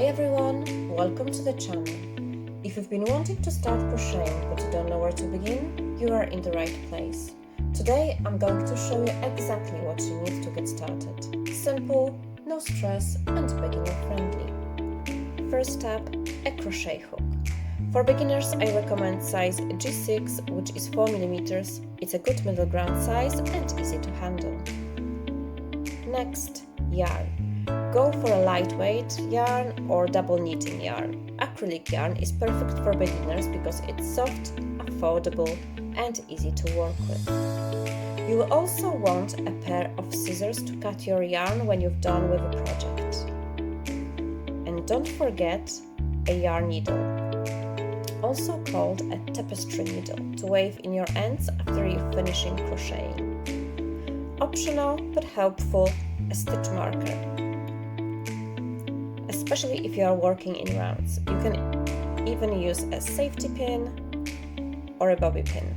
everyone, welcome to the channel. If you've been wanting to start crocheting but you don't know where to begin, you are in the right place. Today I'm going to show you exactly what you need to get started. Simple, no stress and beginner friendly. First step, a crochet hook. For beginners I recommend size G6, which is 4mm. It's a good middle ground size and easy to handle. Next, yarn. Go for a lightweight yarn or double knitting yarn. Acrylic yarn is perfect for beginners because it's soft, affordable and easy to work with. You will also want a pair of scissors to cut your yarn when you've done with a project. And don't forget a yarn needle, also called a tapestry needle, to wave in your ends after you're finishing crocheting. Optional but helpful, a stitch marker. Especially if you are working in rounds. You can even use a safety pin or a bobby pin.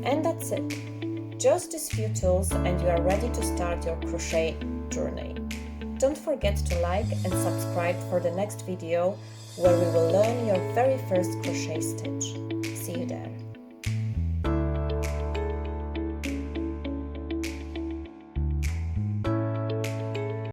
And that's it. Just these few tools and you are ready to start your crochet journey. Don't forget to like and subscribe for the next video where we will learn your very first crochet stitch.